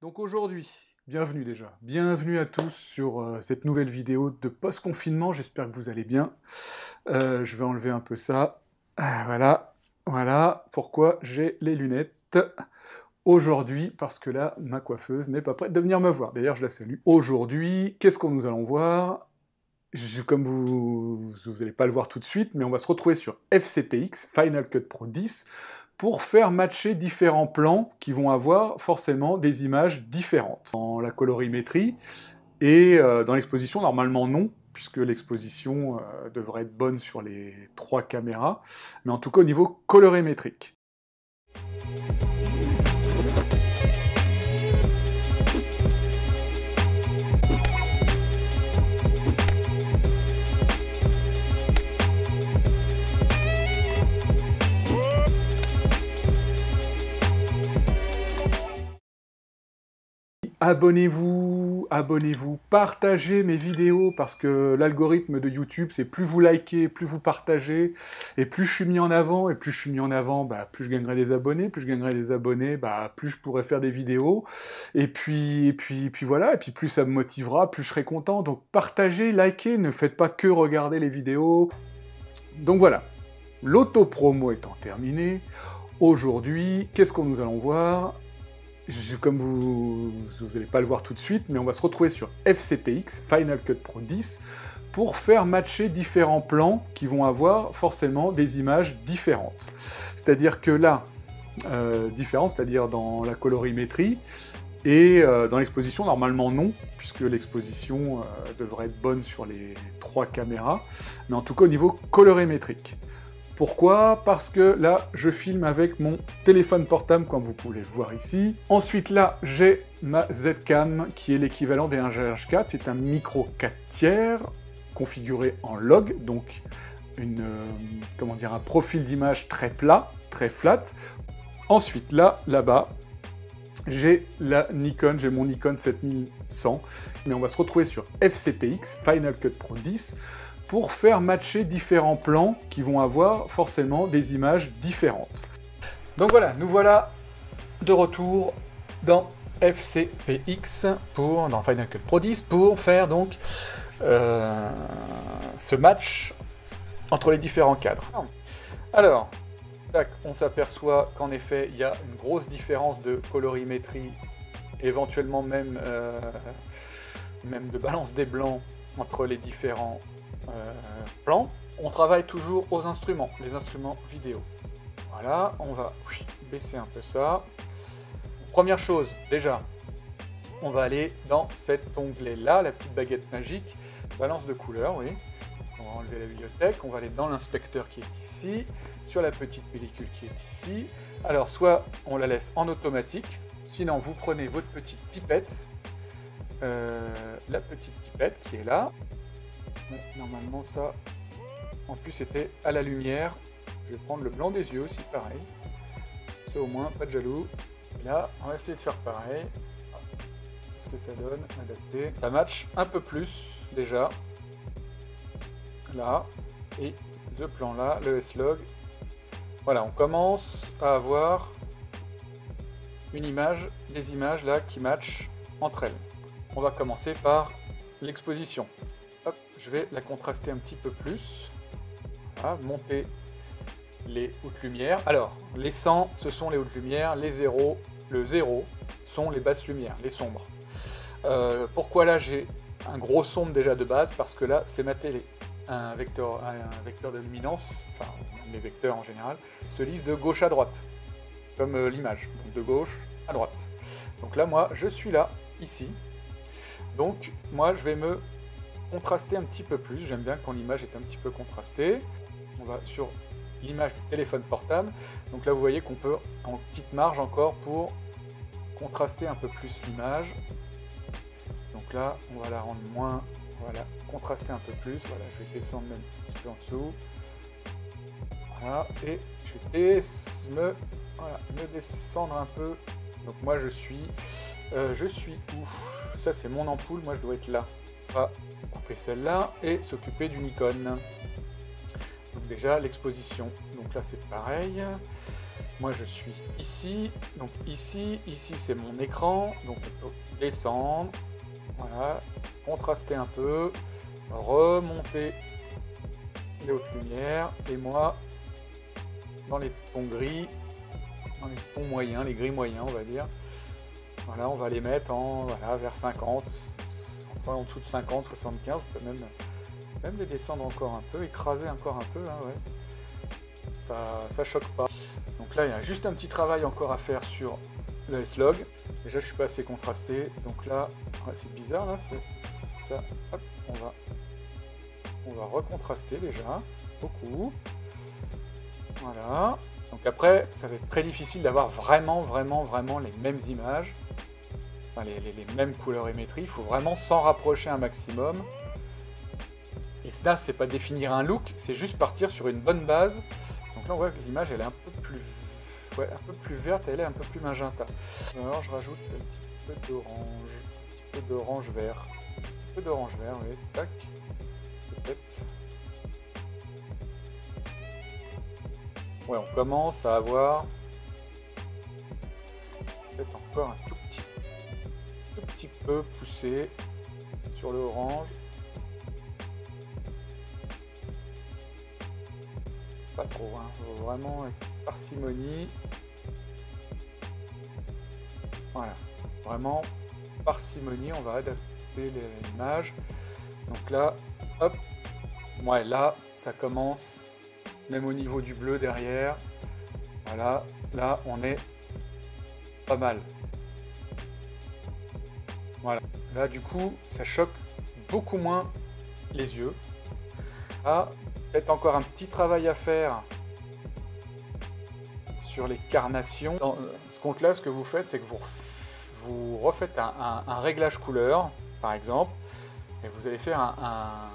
Donc aujourd'hui, bienvenue déjà, bienvenue à tous sur cette nouvelle vidéo de post-confinement, j'espère que vous allez bien. Je vais enlever un peu ça, voilà, voilà, pourquoi j'ai les lunettes aujourd'hui, parce que là, ma coiffeuse n'est pas prête de venir me voir, d'ailleurs je la salue. Aujourd'hui, qu'est-ce qu'on nous allons voir? Comme vous n'allez pas le voir tout de suite, mais on va se retrouver sur FCPX, Final Cut Pro 10, pour faire matcher différents plans qui vont avoir forcément des images différentes. Dans la colorimétrie et dans l'exposition, normalement non, puisque l'exposition devrait être bonne sur les 3 caméras, mais en tout cas au niveau colorimétrique. Abonnez-vous, abonnez-vous, partagez mes vidéos, parce que l'algorithme de YouTube, c'est plus vous likez, plus vous partagez, et plus je suis mis en avant, et plus je suis mis en avant, plus je gagnerai des abonnés, plus je gagnerai des abonnés, plus je pourrai faire des vidéos, et puis voilà, et puis plus ça me motivera, plus je serai content. Donc partagez, likez, ne faites pas que regarder les vidéos. Donc voilà, l'auto-promo étant terminée, aujourd'hui, qu'est-ce qu'on nous allons voir? Comme vous n'allez pas le voir tout de suite, mais on va se retrouver sur FCPX, Final Cut Pro 10, pour faire matcher différents plans qui vont avoir forcément des images différentes. C'est-à-dire que là, différentes, c'est-à-dire dans la colorimétrie, et dans l'exposition, normalement non, puisque l'exposition devrait être bonne sur les 3 caméras, mais en tout cas au niveau colorimétrique. Pourquoi? Parce que là, je filme avec mon téléphone portable, comme vous pouvez le voir ici. Ensuite, là, j'ai ma Z-Cam, qui est l'équivalent des 1GH4. C'est un micro 4 tiers, configuré en log, donc un profil d'image très plat, très flat. Ensuite, là-bas, j'ai mon Nikon 7100, mais on va se retrouver sur FCPX, Final Cut Pro 10, pour faire matcher différents plans qui vont avoir forcément des images différentes. Donc voilà, nous voilà de retour dans FCPX, dans Final Cut Pro 10, pour faire donc ce match entre les différents cadres. Alors, tac, on s'aperçoit qu'en effet, il y a une grosse différence de colorimétrie, éventuellement même de balance des blancs entre les différents plans. On travaille toujours aux instruments, les instruments vidéo. Voilà, on va baisser un peu ça. Première chose, déjà, on va aller dans cet onglet-là, la petite baguette magique, balance de couleurs, oui. On va enlever la bibliothèque, on va aller dans l'inspecteur qui est ici, sur la petite pellicule qui est ici. Alors, soit on la laisse en automatique, sinon vous prenez votre petite pipette, la petite pipette qui est là. Mais normalement ça, en plus c'était à la lumière. Je vais prendre le blanc des yeux aussi, pareil. C'est au moins, pas de jaloux. Et là, on va essayer de faire pareil. Qu'est-ce que ça donne? Adapter. Ça match un peu plus, déjà. Là. Et ce plan-là, le S-Log. Voilà, on commence à avoir une image, des images là qui matchent entre elles. On va commencer par l'exposition. Hop, je vais la contraster un petit peu plus. Voilà, monter les hautes lumières. Alors, les 100, ce sont les hautes lumières. Les 0, le 0 sont les basses lumières, les sombres. Pourquoi là j'ai un gros sombre déjà de base? Parce que là, c'est ma télé. Un vecteur de luminance, enfin les vecteurs en général, se lisent de gauche à droite, comme l'image, donc de gauche à droite. Donc là, moi, je suis là, ici. Donc, moi, je vais me contraster un petit peu plus. J'aime bien quand l'image est un petit peu contrastée. On va sur l'image du téléphone portable. Donc là, vous voyez qu'on peut, en petite marge encore, pour contraster un peu plus l'image. Donc là, on va la rendre moins, voilà, contraster un peu plus. Voilà, je vais descendre même un petit peu en dessous. Voilà, et je vais me descendre un peu. Donc moi, je suis où? Ça, c'est mon ampoule. Moi, je dois être là. Ça va couper celle-là et s'occuper du Nikon. Donc déjà, l'exposition. Donc là, c'est pareil. Moi je suis ici, donc ici c'est mon écran, donc on peut descendre, voilà, contraster un peu, remonter les hautes lumières, et moi, dans les tons gris, dans les tons moyens, les gris moyens on va dire, voilà, on va les mettre en, voilà, vers 50, en dessous de 50, 75, on peut même les descendre encore un peu, écraser encore un peu, hein, ouais. Ça choque pas. Donc là, il y a juste un petit travail encore à faire sur le S-Log. Déjà, je suis pas assez contrasté. Donc là, ouais, c'est bizarre, là. Ça, hop, on va recontraster déjà. Beaucoup. Voilà. Donc après, ça va être très difficile d'avoir vraiment les mêmes images. Enfin, les mêmes couleurs émétries. Il faut vraiment s'en rapprocher un maximum. Et là, c'est pas définir un look, c'est juste partir sur une bonne base. Donc là, on voit que l'image, elle est un peu plus verte, elle est un peu plus magenta. Alors, je rajoute un petit peu d'orange, un petit peu d'orange vert. Un petit peu d'orange vert, oui, tac. Peut-être. Ouais, on commence à avoir peut-être encore un tout petit peu poussé sur le orange. Pas trop, hein. Faut vraiment avec parcimonie. Voilà, vraiment parcimonie, on va adapter l'image. Donc là, hop, ouais, là, ça commence, même au niveau du bleu derrière. Voilà, là, on est pas mal. Voilà, là, du coup, ça choque beaucoup moins les yeux. Ah, peut-être encore un petit travail à faire sur les carnations. Dans ce compte-là, ce que vous faites, c'est que vous refaites un réglage couleur, par exemple, et vous allez faire un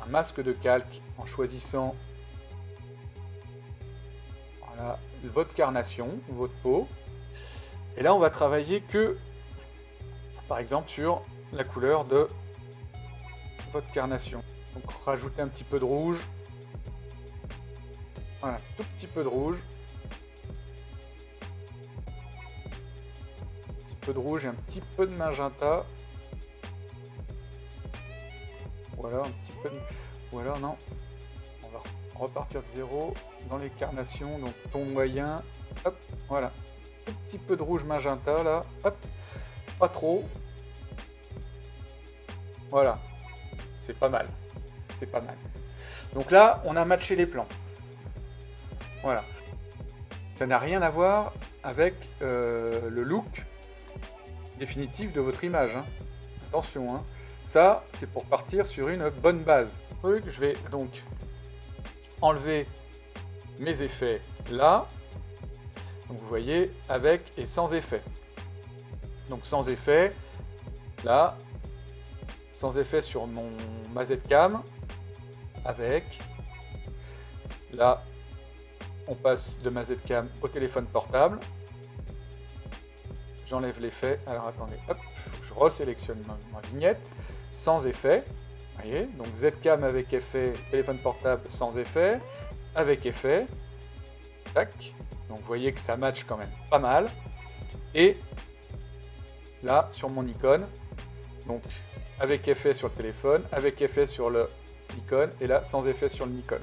masque de calque en choisissant, voilà, votre carnation, votre peau. Et là, on va travailler que, par exemple, sur la couleur de votre carnation. Donc rajouter un petit peu de rouge. Voilà, tout petit peu de rouge. Un petit peu de rouge et un petit peu de magenta. Voilà, un petit peu de... Ou alors non, on va repartir de zéro dans les carnations, donc ton moyen. Hop, voilà. Tout petit peu de rouge magenta là. Hop, pas trop. Voilà, c'est pas mal. C'est pas mal. Donc là, on a matché les plans. Voilà. Ça n'a rien à voir avec le look définitif de votre image. Hein. Attention, hein. Ça, c'est pour partir sur une bonne base. Je vais donc enlever mes effets là. Donc vous voyez, avec et sans effet. Donc sans effet, là, sans effet sur ma Z-Cam. Avec, là, on passe de ma Z-Cam au téléphone portable. J'enlève l'effet. Alors attendez, hop, je resélectionne ma vignette sans effet. Vous voyez, donc Z-Cam avec effet, téléphone portable sans effet, avec effet. Tac. Donc vous voyez que ça match quand même pas mal. Et là, sur mon icône, donc avec effet sur le téléphone, avec effet sur le Nikon, et là sans effet sur le Nikon.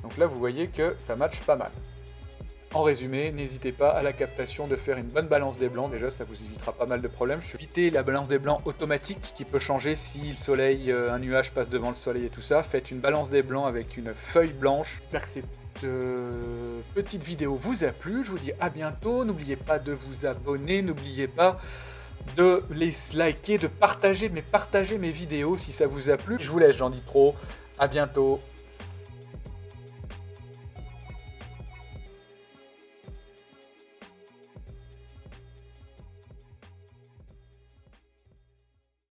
Donc là vous voyez que ça match pas mal. En résumé, n'hésitez pas à la captation de faire une bonne balance des blancs, déjà ça vous évitera pas mal de problèmes. Évitez la balance des blancs automatique qui peut changer si le soleil, un nuage passe devant le soleil et tout ça. Faites une balance des blancs avec une feuille blanche. J'espère que cette petite vidéo vous a plu, je vous dis à bientôt, n'oubliez pas de vous abonner, n'oubliez pas de les liker, de partager mes vidéos si ça vous a plu. Je vous laisse, j'en dis trop, à bientôt,